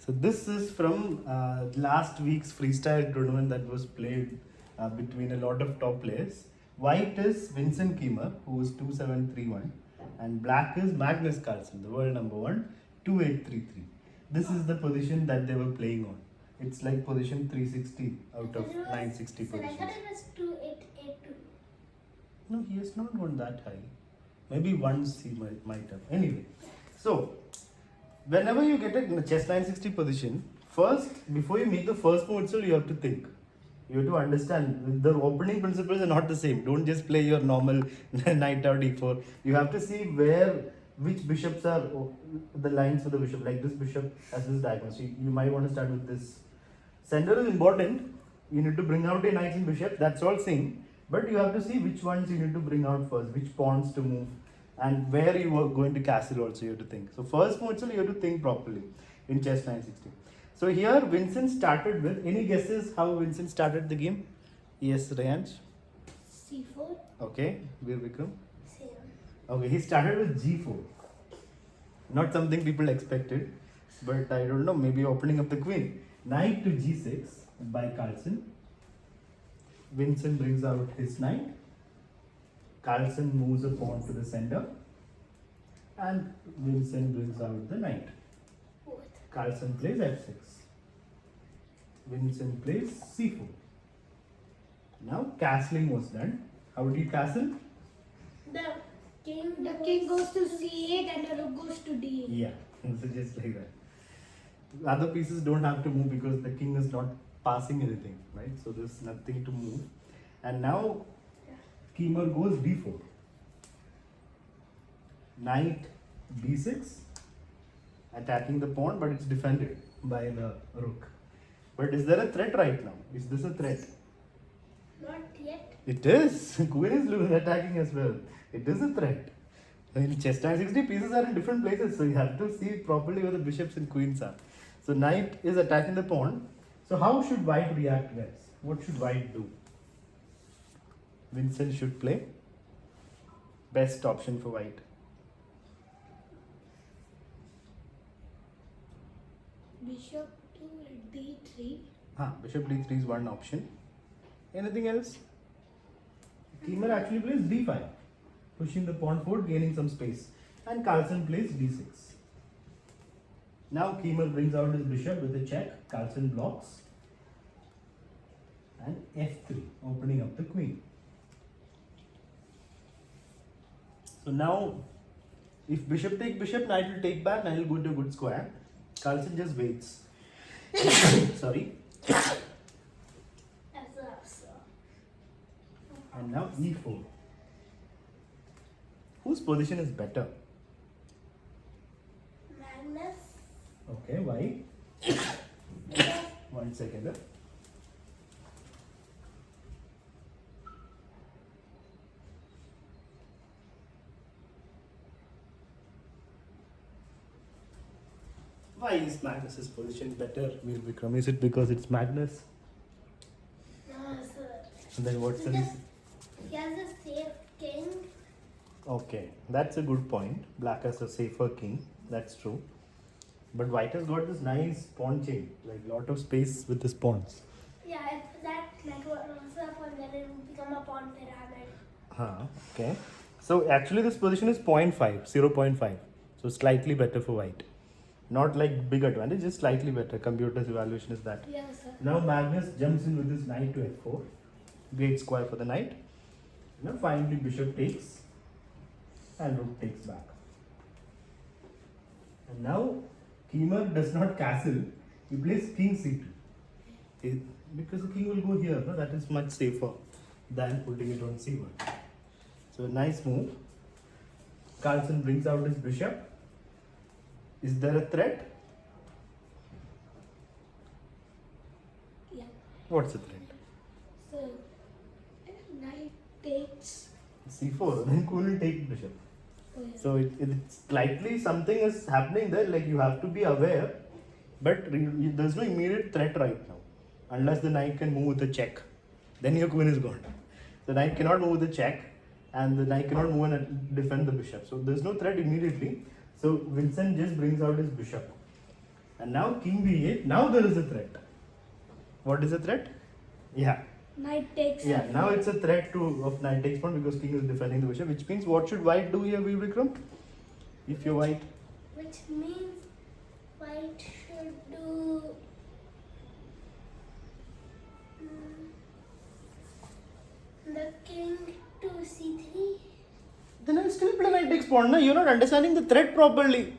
So this is from last week's freestyle tournament that was played between a lot of top players. White is Vincent Kiemer, who is 2731, and black is Magnus Carlsen, the world number one, 2833. This is the position that they were playing on. It's like position 360 out of 960 So I positions. thought it was 2882. No, he has not gone that high. Maybe once he might have. Anyway, so whenever you get a chess 960 position, first, before you make the first move itself, you have to think. You have to understand the opening principles are not the same. Don't just play your normal knight out e4. You have to see which bishops are the lines for the bishop. Like this bishop has this diagonal. So you might want to start with this. Center is important. You need to bring out a knights and bishop. That's all same. But you have to see which ones you need to bring out first, which pawns to move, and where you are going to castle also you have to think. So first move itself you have to think properly in chess 960. So here Vincent started with, any guesses how Vincent started the game? Yes, Rayansh? C4. Okay, Veer Vikram? Same. Okay, he started with G4. Not something people expected, but I don't know, maybe opening up the queen. Knight to G6 by Carlsen. Vincent brings out his knight. Carlsen moves a pawn to the center. And Vincent brings out the knight. What? Carlsen plays F6. Vincent plays C4. Now castling was done. How did you castle? The king goes to C8 and the rook goes to D8. Yeah, so just like that. The other pieces don't have to move because the king is not passing anything, right? So there's nothing to move. And now Kiemer goes D4. Knight D6, attacking the pawn, but it's defended by the rook. But is there a threat right now? Is this a threat? Not yet. It is. Queen is attacking as well. It is a threat. In chess 960, pieces are in different places, so you have to see properly where the bishops and queens are. So knight is attacking the pawn. So how should white react, guys? What should white do? Vincent should play. Best option for white. Bishop to D3. Bishop d3 is one option. Anything else? Kiemer actually plays d5, pushing the pawn forward, gaining some space. And Carlsen plays d6. Now Kiemer brings out his bishop with a check. Carlsen blocks. And f3, opening up the queen. So now, if bishop take bishop, knight will take back, knight will go to a good square. Carlsen just waits. Sorry. And now e4. Whose position is better? Magnus. Okay, why? 1 second. Why is Magnus's position better, Veer Vikram? Is it because it's Magnus? No, sir. And then what's the reason? He has a safe king. Okay, that's a good point. Black has a safer king. That's true. But white has got this nice pawn chain, like lot of space with his pawns. Yeah, if that like was a pawn, then it will become a pawn pyramid. Okay. So actually this position is 0.5. So slightly better for white. Not like big advantage, just slightly better. Computer's evaluation is that. Yes, sir. Now Magnus jumps in with his knight to f4. Great square for the knight. Now finally bishop takes and rook takes back. And now Kiemer does not castle. He plays king c2. Because the king will go here. No? That is much safer than putting it on c1. So nice move. Carlsen brings out his bishop. Is there a threat? Yeah. What's the threat? So, knight takes. c4. Then queen will take bishop. Oh, yeah. So it's likely something is happening there. Like you have to be aware, but there's no immediate threat right now, unless the knight can move with a check. Then your queen is gone. The knight cannot move with a check, and the knight cannot move and defend the bishop. So there's no threat immediately. So Vincent just brings out his bishop. And now king b8. Now there is a threat. What is the threat? Yeah. Knight takes. Yeah. Now it's a threat of knight takes pawn because king is defending the bishop. Which means what should white do here, Vikram? If you're white. Which means white should do. The king to c3. Then I'll still play knight takes pawn. No, you're not understanding the threat properly.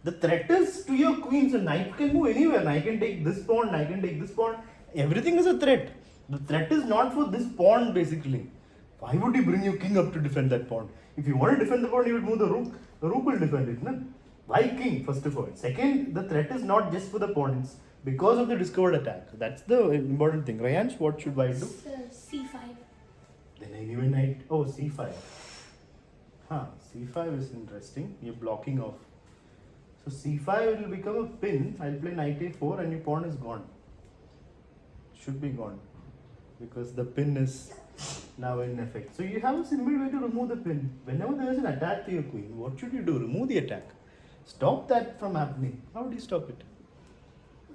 The threat is to your queen, so knight can move anywhere. Knight can take this pawn, knight can take this pawn. Everything is a threat. The threat is not for this pawn basically. Why would you bring your king up to defend that pawn? If you want to defend the pawn, you would move the rook. The rook will defend it. No? Why king, first of all? Second, the threat is not just for the pawn. It's because of the discovered attack. That's the important thing. Rayansh, what should white do? c5. Then anyway, knight. Oh, c5. Huh, c5 is interesting. You're blocking off. So c5 will become a pin. I'll play knight a4 and your pawn is gone. Should be gone. Because the pin is now in effect. So you have a simple way to remove the pin. Whenever there is an attack to your queen, what should you do? Remove the attack. Stop that from happening. How do you stop it?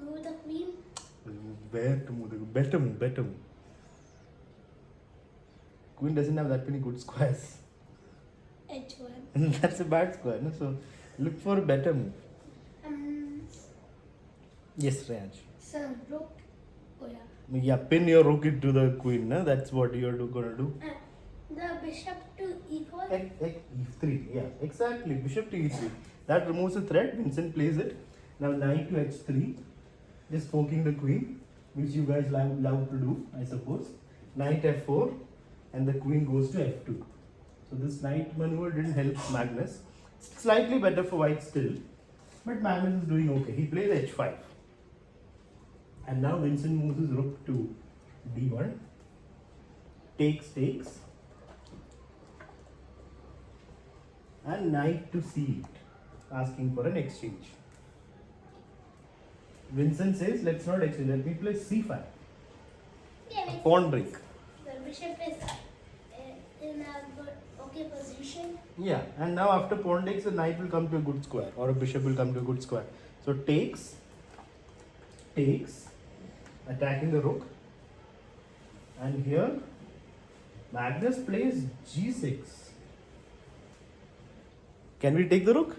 Move the queen. Where to move the better move, better move. Queen doesn't have that many good squares. h1. That's a bad square, no? So look for a better move. Yes, Rayansh. So rook. Oh yeah. Yeah, pin your rook into the queen, no? That's what you're gonna do. The bishop to e4. E3, yeah, exactly. Bishop to e3. That removes the threat. Vincent plays it. Now knight to h3, just poking the queen, which you guys love to do, I suppose. Knight f4, and the queen goes to f2. So this knight maneuver didn't help Magnus. Slightly better for white still, but Magnus is doing okay. He plays h5. And now Vincent moves his rook to d1. Takes. And knight to c8, asking for an exchange. Vincent says, let's not exchange, let me play c5. Yeah, Pawn break. the bishop is in a good, okay position. Yeah, and now after pawn takes, the knight will come to a good square, or a bishop will come to a good square. So takes, attacking the rook. And here, Magnus plays g6. Can we take the rook?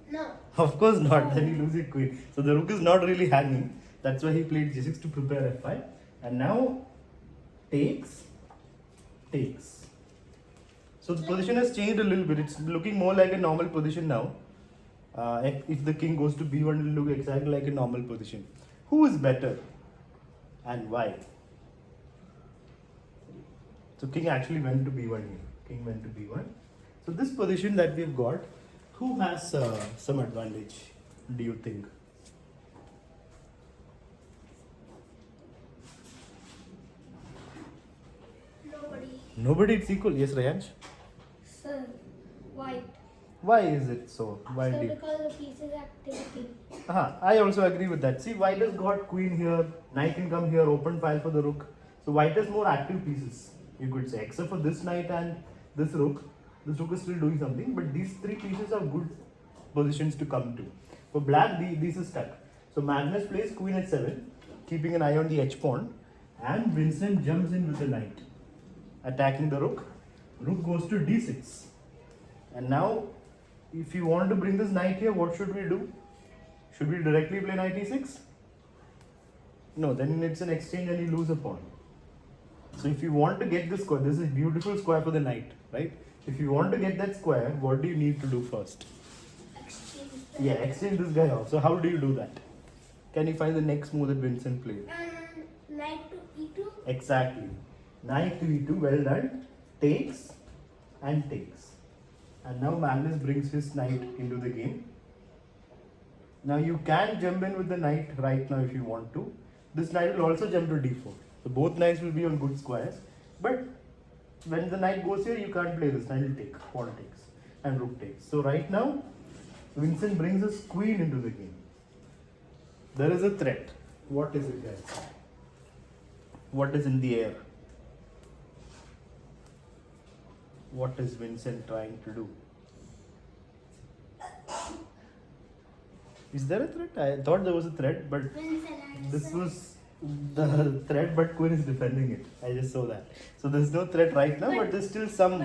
No. Of course not, then you lose your queen. So the rook is not really hanging. That's why he played g6 to prepare f5. And now takes. So the position has changed a little bit. It's looking more like a normal position now. If the king goes to b1, it will look exactly like a normal position. Who is better and why? So king actually went to b1 here. King went to b1. So this position that we've got, who has some advantage, do you think? Nobody, it's equal. Yes, Rayansh? Sir, white. Why is it so? Why So do you? because of pieces activity. I also agree with that. See, white has got queen here, knight can come here, open file for the rook. So white has more active pieces, you could say, except for this knight and this rook. This rook is still doing something, but these three pieces are good positions to come to. For black, these are stuck. So Magnus plays queen at 7, keeping an eye on the h pawn, and Vincent jumps in with the knight, attacking the rook. Rook goes to d6. And now, if you want to bring this knight here, what should we do? Should we directly play knight e6? No, then it's an exchange and you lose a pawn. So if you want to get this square, this is a beautiful square for the knight, right? If you want to get that square, what do you need to do first? Exchange. Yeah, exchange this guy off. So how do you do that? Can you find the next move that Vincent played? Knight to e2. Exactly. Knight to e2, well done. Takes and takes. And now Magnus brings his knight into the game. Now you can jump in with the knight right now if you want to. This knight will also jump to d4. So both knights will be on good squares. But when the knight goes here, you can't play this. Knight will take, pawn takes, and rook takes. So right now, Vincent brings his queen into the game. There is a threat. What is it, guys? What is in the air? What is Vincent trying to do? Is there a threat? I thought there was a threat, but this was the threat, but queen is defending it. I just saw that. So there's no threat right now, but there's still some.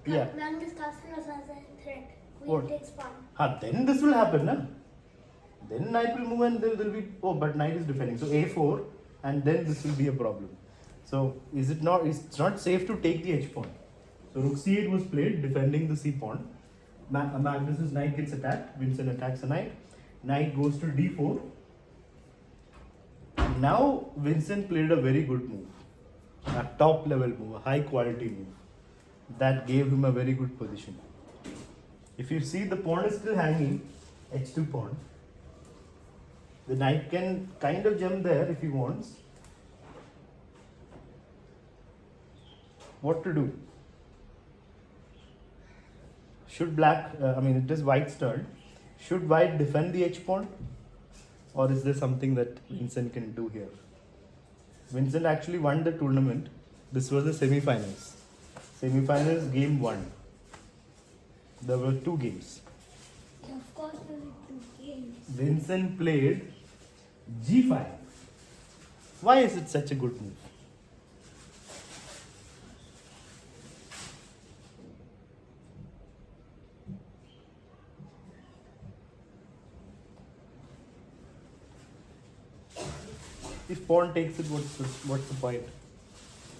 Yeah. Magnus Carlsen was as a threat. Queen What? takes pawn. Then this will happen, na? Then knight will move and there will be. Oh, but knight is defending. So a4, and then this will be a problem. So is it not? It's not safe to take the h pawn. So rook c8 was played, defending the c pawn. Magnus's knight gets attacked. Vincent attacks a knight. Knight goes to d4. And now Vincent played a very good move, a top level move, a high quality move. That gave him a very good position. If you see, the pawn is still hanging, h2 pawn. The knight can kind of jump there if he wants. What to do? Should black, it is white's turn. Should white defend the h pawn? Or is there something that Vincent can do here? Vincent actually won the tournament. This was the semi-finals. Semi-finals game 1. There were 2 games. Yeah, of course there were 2 games. Vincent played g5. Why is it such a good move? If pawn takes it, what's the point?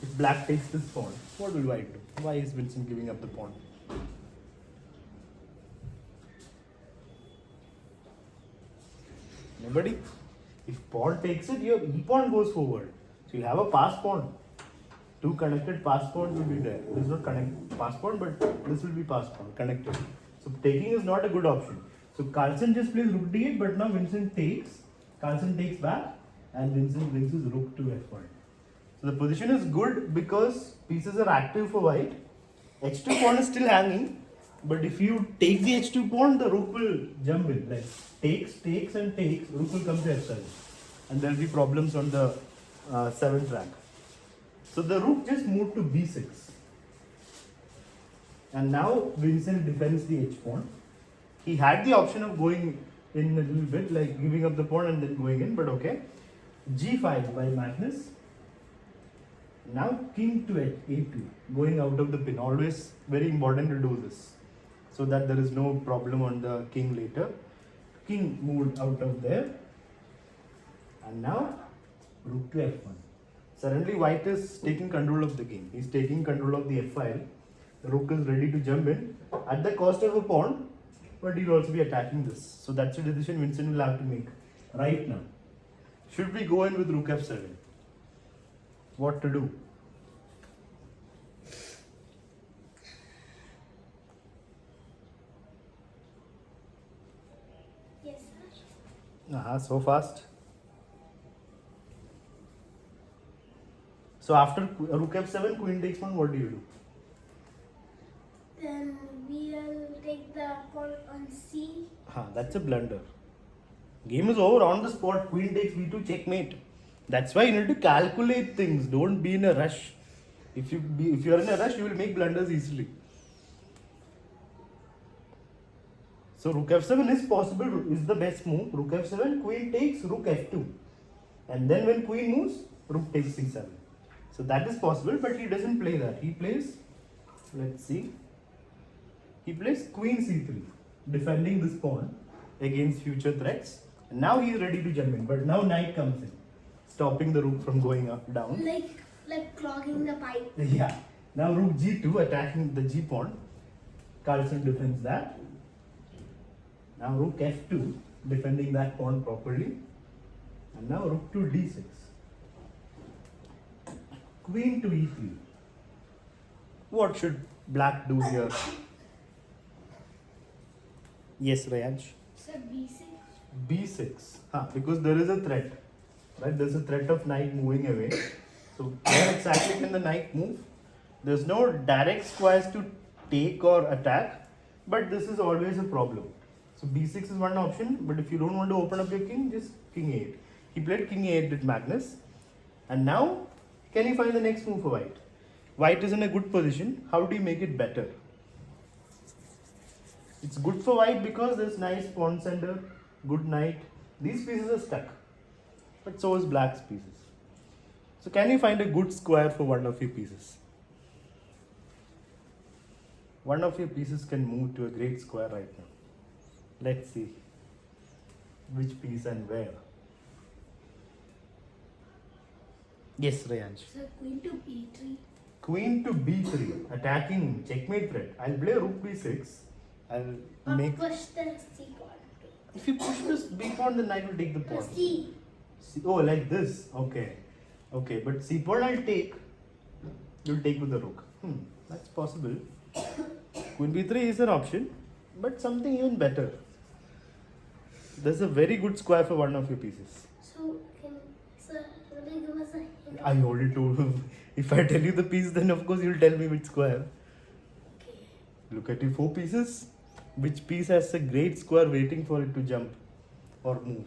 If black takes this pawn, what will white do? Why is Vincent giving up the pawn? Nobody? If pawn takes it, your e pawn goes forward. So you'll have a pass pawn. 2 connected pass pawns will be there. This is not connect pass pawn, but this will be pass pawn connected. So taking is not a good option. So Carlsen just plays rook d8, but now Vincent takes. Carlsen takes back. And Vincent brings his rook to f1. So the position is good because pieces are active for white. h2 pawn is still hanging, but if you take the h2 pawn, the rook will jump in. Like takes and takes, rook will come to f7. And there will be problems on the 7th rank. So the rook just moved to b6. And now Vincent defends the h pawn. He had the option of going in a little bit, like giving up the pawn and then going in, but okay. g5 by Magnus. Now king to a2, going out of the pin. Always very important to do this, so that there is no problem on the king later. King moved out of there, and now rook to f1. Suddenly white is taking control of the game. He's taking control of the f file. The rook is ready to jump in at the cost of a pawn, but he'll also be attacking this. So that's a decision Vincent will have to make right now. Should we go in with rook f7? What to do? Yes, sir. So fast. So after rook f7, queen takes pawn, what do you do? Then we will take the pawn on c. That's a blunder. Game is over on the spot. Queen takes b2, checkmate. That's why you need to calculate things. Don't be in a rush. If you are in a rush, you will make blunders easily. So rook f7 is possible. Is the best move. Rook f7, queen takes rook f2, and then when queen moves, rook takes c7. So that is possible, but he doesn't play that. He plays. Let's see. He plays queen c3, defending this pawn against future threats. And now he is ready to jump in, but now knight comes in, stopping the rook from going up down. Like clogging the pipe. Yeah. Now rook g2, attacking the g pawn. Carlsen defends that. Now rook f2, defending that pawn properly. And now rook to d6. Queen to e3. What should black do here? Yes, Rayansh. So b6. b6. Because there is a threat. Right? There's a threat of knight moving away. So where exactly can the knight move? There's no direct squares to take or attack, but this is always a problem. So b6 is one option, but if you don't want to open up your king, just king a8. He played king a8 with Magnus. And now, can you find the next move for white? White is in a good position. How do you make it better? It's good for white because there's nice pawn center, good knight. These pieces are stuck. But so is black's pieces. So can you find a good square for one of your pieces? One of your pieces can move to a great square right now. Let's see which piece and where. Yes, Rayansh. So queen to b3. Queen to b3, attacking checkmate threat. I'll play rook b6. I'll Or make. push the c pawn. If you push this b pawn, then knight will take the pawn. C. Oh, like this. Okay. Okay, but c pawn I'll take. You'll take with the rook. That's possible. Queen b3 is an option, but something even better. There's a very good square for one of your pieces. So will you give us a hint? I already told him. If I tell you the piece, then of course you'll tell me which square. Okay. Look at your 4 pieces. Which piece has a great square waiting for it to jump or move?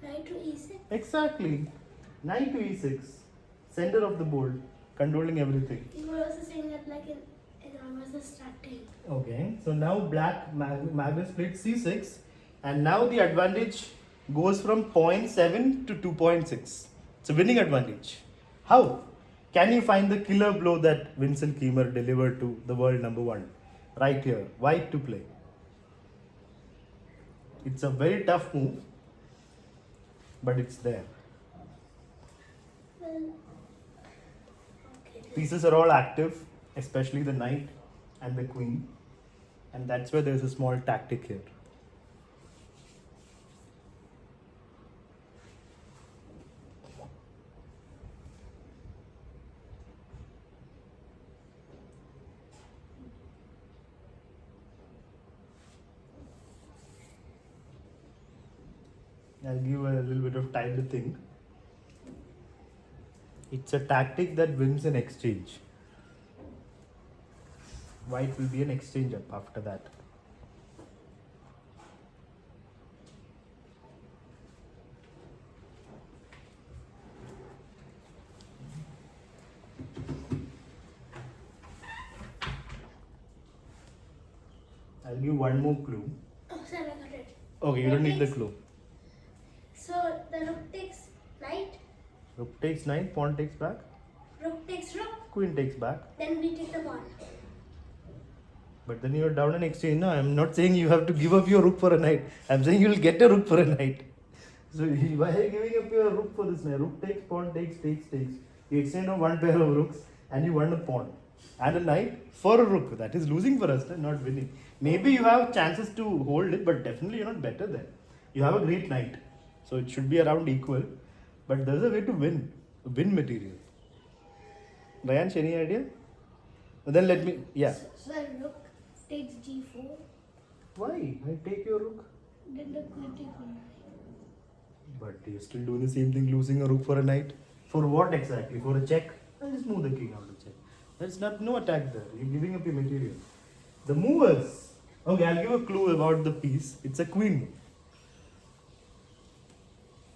Knight to e6. Exactly. Knight to e6. Center of the board. Controlling everything. You were also saying that like in almost the starting. Okay. So now black Magnus played c6. And now the advantage goes from 0.7 to 2.6. It's a winning advantage. How? Can you find the killer blow that Vincent Kiemer delivered to the world number 1? Right here. White to play. It's a very tough move. But it's there. Well, okay. Pieces are all active, especially the knight and the queen. And that's where there's a small tactic here. I'll give you a little bit of time to think. It's a tactic that wins an exchange. White will be an exchange up after that. I'll give one more clue. Oh, sorry, I got it. Okay, you don't need the clue. So the rook takes knight, Rook takes knight, pawn takes back, rook takes rook, queen takes back. then we take the pawn. But then you're down an exchange. No, I'm not saying you have to give up your rook for a knight. I'm saying you'll get a rook for a knight. So why are you giving up your rook for this knight? Rook takes, pawn takes, takes. You exchange on one pair of rooks and you won a pawn. And a knight for a rook. That is losing for us, not winning. Maybe you have chances to hold it, but definitely you're not better than. You have a great knight. So it should be around equal. But there's a way to win. Win material. Rayansh, any idea? Then let me, yeah. So rook takes g4, Why? I take your rook. then the queen takes knight. But you're still doing the same thing, losing a rook for a knight. For what exactly? For a check? I'll just move the king out of check. There's no attack there. You're giving up your material. The movers. Okay, I'll give a clue about the piece. It's a queen move.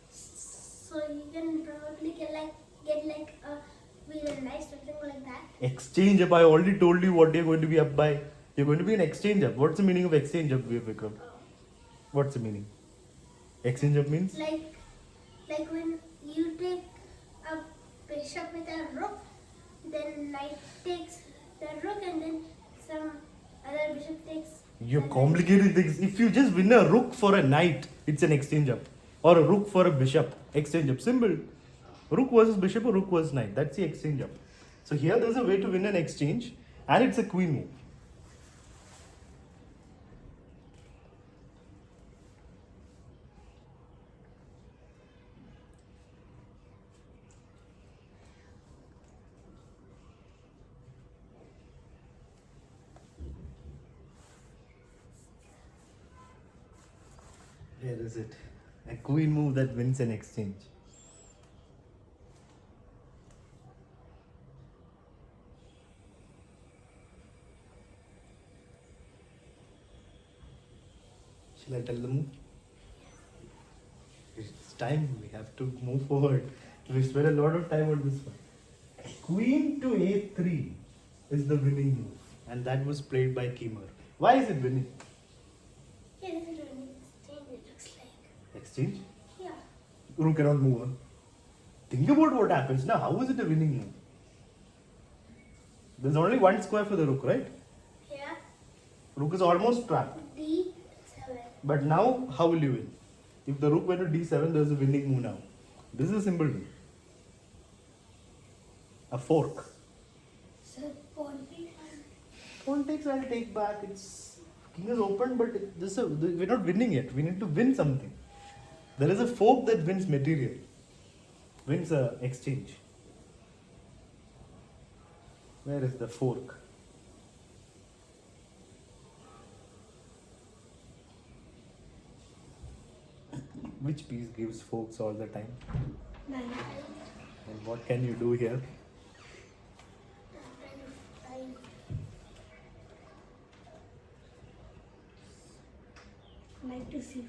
So you can probably get like a queen and knight, something like that. Exchange up. I already told you what you're going to be up by. You're going to be an exchange up. What's the meaning of exchange up, Vikram? What's the meaning? Exchange up means? Like when you take a bishop with a rook, then knight takes the rook, and then some other bishop takes. You're the complicating things. If you just win a rook for a knight, it's an exchange up. Or a rook for a bishop, exchange up. Simple. Rook versus bishop or rook versus knight. That's the exchange up. So here there's a way to win an exchange, and it's a queen move. Here is it. A queen move that wins an exchange. Shall I tell the move? It's time. We have to move forward. We spent a lot of time on this one. Queen to a3 is the winning move, and that was played by Kimmer. Why is it winning? Yeah, this is an exchange, it looks like. Exchange? Yeah. Rook cannot move. Huh? Think about what happens now. How is it a winning move? There's only one square for the rook, right? Yeah. Rook is almost trapped. D7. But now, how will you win? If the rook went to d7, there's a winning move now. This is a simple thing. A fork. So, pawn takes. Pawn takes, I'll take back. It's king is open, but we're not winning yet. We need to win something. There is a fork that wins material. Wins a exchange. Where is the fork? Which piece gives forks all the time? 9. And what can you do here? Knight to c5.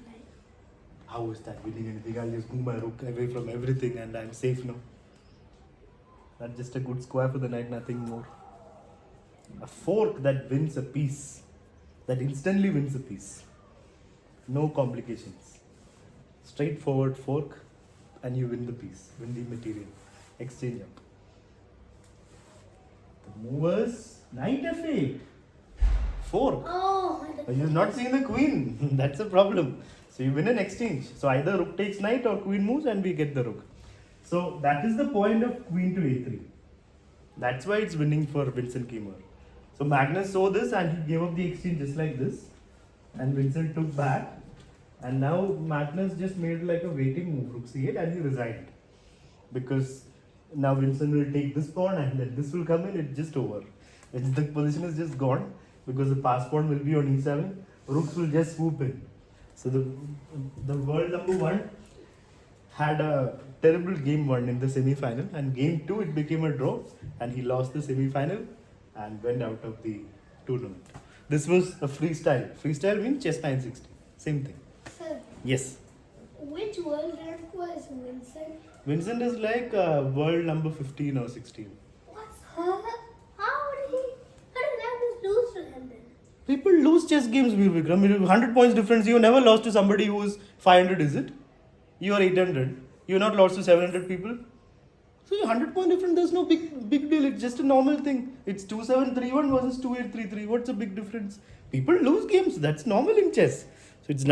How is that winning anything? I'll just move my rook away from everything and I'm safe now. That's just a good square for the knight, nothing more. A fork that wins a piece. That instantly wins a piece. No complications. Straightforward fork and you win the piece, win the material. Exchange up. The movers, knight f8. Fork. Oh, You're not seeing the queen. That's a problem. So you win an exchange. So either rook takes knight or queen moves and we get the rook. So that is the point of queen to a3. That's why it's winning for Vincent Kimmer. So Magnus saw this and he gave up the exchange just like this. And Vincent took back. And now Magnus just made like a waiting move, rook c8, and he resigned. Because now Vincent will take this pawn and then this will come in, it's just over. The position is just gone because the pass pawn will be on e7. Rooks will just swoop in. So the world number 1 had a terrible game 1 in the semi-final, and game 2 it became a draw and he lost the semi-final and went out of the tournament. This was a freestyle. Freestyle means chess 960. Same thing. Sir, Yes. which world rank was Vincent? Vincent is like world number 15 or 16. What? Huh? How did Magnus lose to him then? People lose chess games, Veer Vikram. 100 points difference. You never lost to somebody who is 500, is it? You are 800. You're not lost to 700 people. So 100 point difference, there's no big deal. It's just a normal thing. It's 2731 versus 2833. What's the big difference? People lose games. That's normal in chess. So it's nothing.